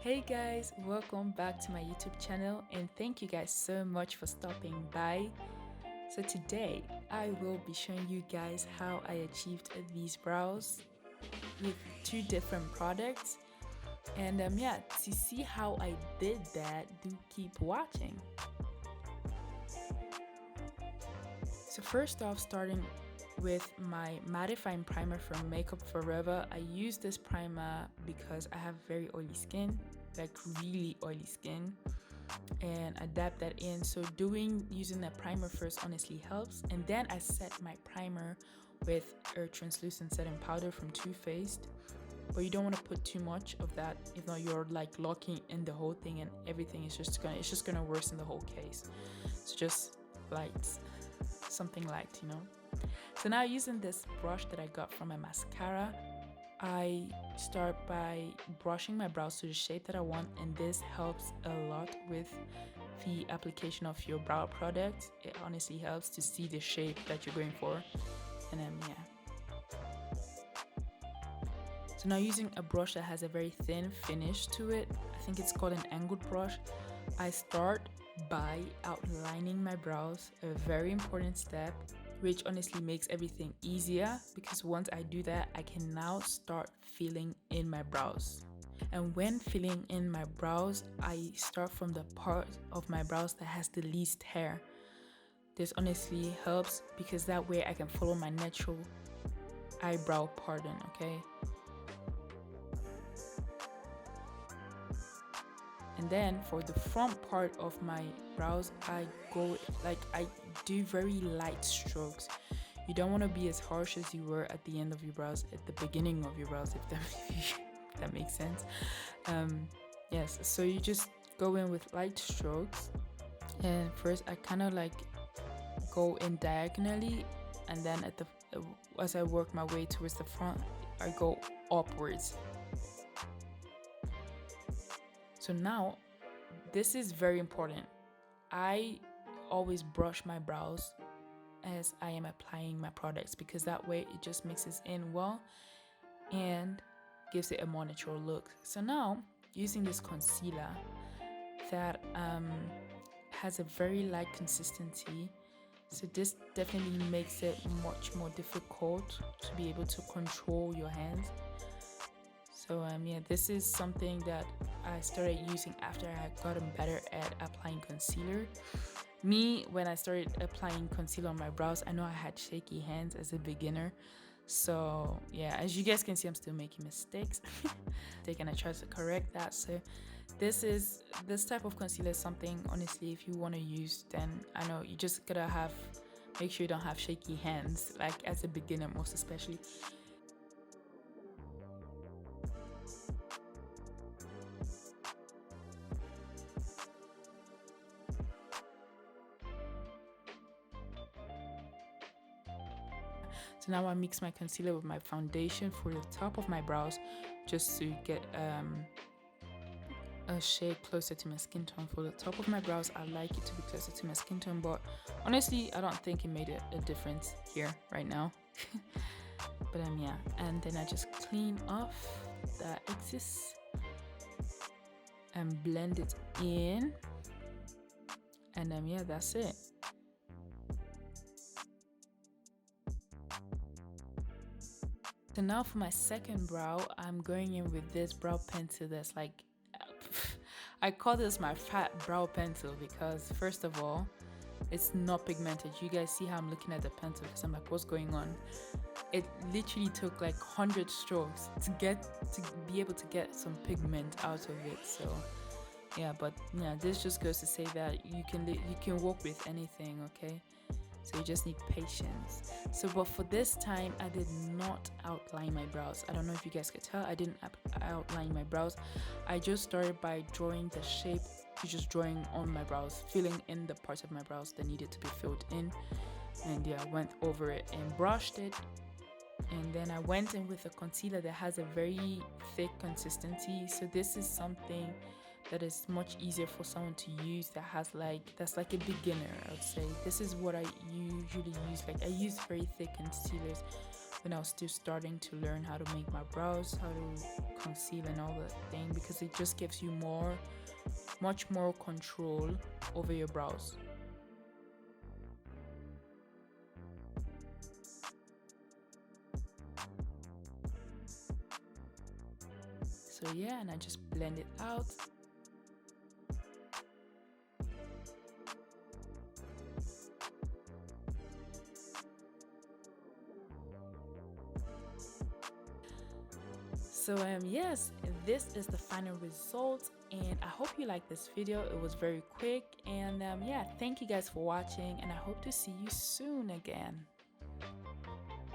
Hey guys, welcome back to my YouTube channel and thank you guys so much for stopping by. So today I will be showing you guys how I achieved these brows with two different products. And to see how I did that, do keep watching. So first off, starting with my mattifying primer from Makeup Forever. I use this primer because I have very oily skin, like really oily skin, and I dab that in. So using that primer first honestly helps, and then I set my primer with a translucent setting powder from Too Faced. But you don't want to put too much of that, if not you're like locking in the whole thing and everything is just gonna worsen the whole case. So just light, something light, So now using this brush that I got from my mascara, I start by brushing my brows to the shape that I want, and this helps a lot with the application of your brow product. It honestly helps to see the shape that you're going for. And then so now using a brush that has a very thin finish to it, I think it's called an angled brush, I start by outlining my brows, a very important step, which honestly makes everything easier because once I do that, I can now start filling in my brows. And when filling in my brows, I start from the part of my brows that has the least hair. This honestly helps because that way I can follow my natural eyebrow pattern, okay? And then for the front part of my brows, I do very light strokes. You don't want to be as harsh as you were at the end of your brows, at the beginning of your brows, if that makes sense. Yes, so you just go in with light strokes. And first I kind of like go in diagonally, and then as I work my way towards the front, I go upwards. So now, this is very important. I always brush my brows as I am applying my products because that way it just mixes in well and gives it a more natural look. So now, using this concealer that has a very light consistency, so this definitely makes it much more difficult to be able to control your hands. So this is something that I started using after I had gotten better at applying concealer. When I started applying concealer on my brows, I know I had shaky hands as a beginner. So yeah, as you guys can see, I'm still making mistakes. And I try to correct that. So this type of concealer is something, honestly, if you want to use, then I know you just gotta make sure you don't have shaky hands, like as a beginner most especially. So now I mix my concealer with my foundation for the top of my brows just to get a shade closer to my skin tone. For the top of my brows, I like it to be closer to my skin tone, but honestly, I don't think it made a difference here right now. But and then I just clean off the excess and blend it in, and that's it. So now for my second brow, I'm going in with this brow pencil that's like, I call this my fat brow pencil because first of all, it's not pigmented. You guys see how I'm looking at the pencil because I'm like, what's going on? It literally took like 100 strokes to be able to get some pigment out of it. So this just goes to say that you can work with anything, okay? So you just need patience. But for this time, I did not outline my brows. I don't know if you guys could tell, I didn't outline my brows. I just started by drawing the shape, just drawing on my brows, filling in the parts of my brows that needed to be filled in. And I went over it and brushed it. And then I went in with a concealer that has a very thick consistency. So this is something that is much easier for someone to use that's like a beginner, I would say. This is what I usually use. Like I use very thick concealers when I was still starting to learn how to make my brows, how to conceal and all that thing, because it just gives you much more control over your brows. So yeah, and I just blend it out. So yes, this is the final result, and I hope you like this video. It was very quick, and yeah, thank you guys for watching, and I hope to see you soon again.